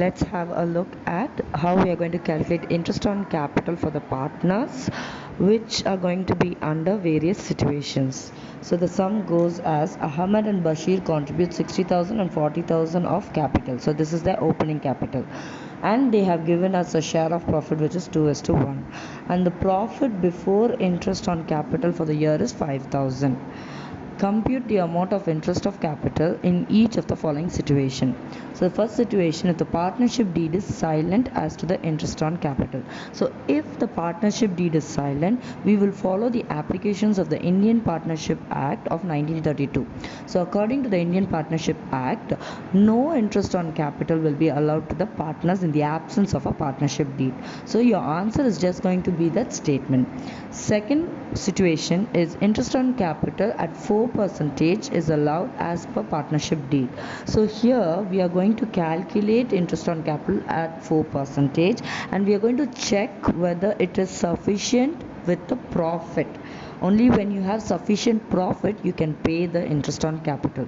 let's have a look at how we are going to calculate interest on capital for the partners, which are going to be under various situations. So the sum goes as Ahmed and Bashir contribute 60,000 and 40,000 of capital. So this is their opening capital, and they have given us a share of profit which is 2:1, and the profit before interest on capital for the year is 5,000. Compute the amount of interest of capital in each of the following situation. So the first situation, if the partnership deed is silent as to the interest on capital. So if the partnership deed is silent, we will follow the applications of the Indian Partnership Act of 1932. So according to the Indian Partnership Act, no interest on capital will be allowed to the partners in the absence of a partnership deed. So your answer is just going to be that statement. Second situation is interest on capital at 4% is allowed as per partnership deed. So here we are going to calculate interest on capital at 4%, and we are going to check whether it is sufficient with the profit. Only when you have sufficient profit you can pay the interest on capital.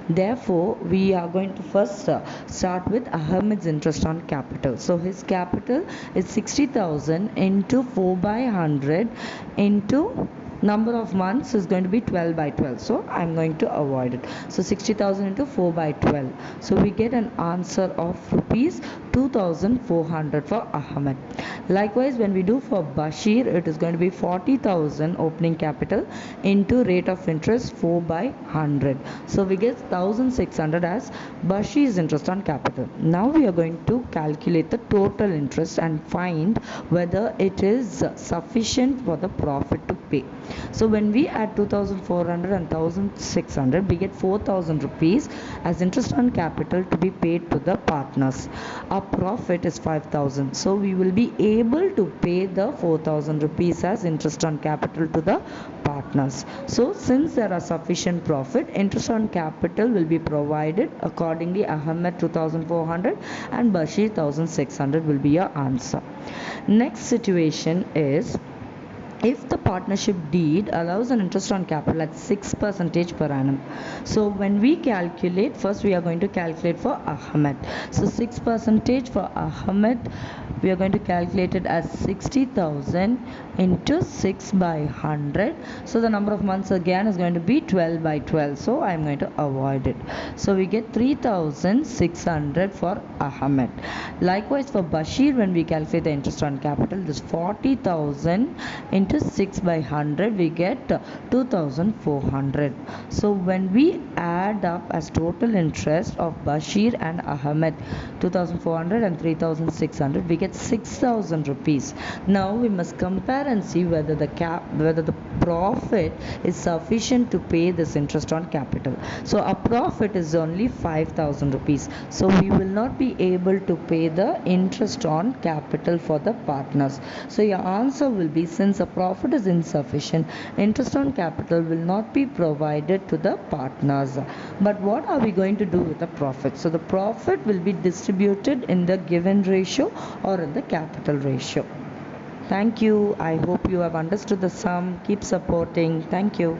Therefore we are going to first start with Ahmed's interest on capital. So his capital is 60,000 into 4 by 100 into number of months is going to be 12 by 12, so I'm going to avoid it. So 60,000 into 4 by 12, so we get an answer of rupees 2,400 for Ahmed. Likewise, when we do for Bashir, it is going to be 40,000 opening capital into rate of interest 4 by 100, so we get 1,600 as Bashir's interest on capital. Now we are going to calculate the total interest and find whether it is sufficient for the profit to pay. So when we add 2,400 and 1,600, we get 4,000 rupees as interest on capital to be paid to the partners. Our profit is 5,000, so we will be able to pay the 4,000 rupees as interest on capital to the partners. So since there are sufficient profit, interest on capital will be provided. Accordingly, Ahmed 2,400 and Bashir 1,600 will be your answer. Next situation is if the partnership deed allows an interest on capital at 6% per annum. So when we calculate, first we are going to calculate for Ahmed. So 6% for Ahmed, we are going to calculate it as 60,000 into 6 by 100. So the number of months again is going to be 12 by 12, so I am going to avoid it. So we get 3,600 for Ahmed. Likewise for Bashir, when we calculate the interest on capital, this 40,000 into 6 by 100, we get 2,400. So when we add up as total interest of Bashir and Ahmed, 2,400 and 3,600, we get 6,000 rupees. Now we must compare and see whether the profit is sufficient to pay this interest on capital. So our profit is only 5,000 rupees, so we will not be able to pay the interest on capital for the partners. So your answer will be, since the profit is insufficient, interest on capital will not be provided to the partners. But what are we going to do with the profit? So the profit will be distributed in the given ratio or in the capital ratio. Thank you. I hope you have understood the sum. Keep supporting. Thank you.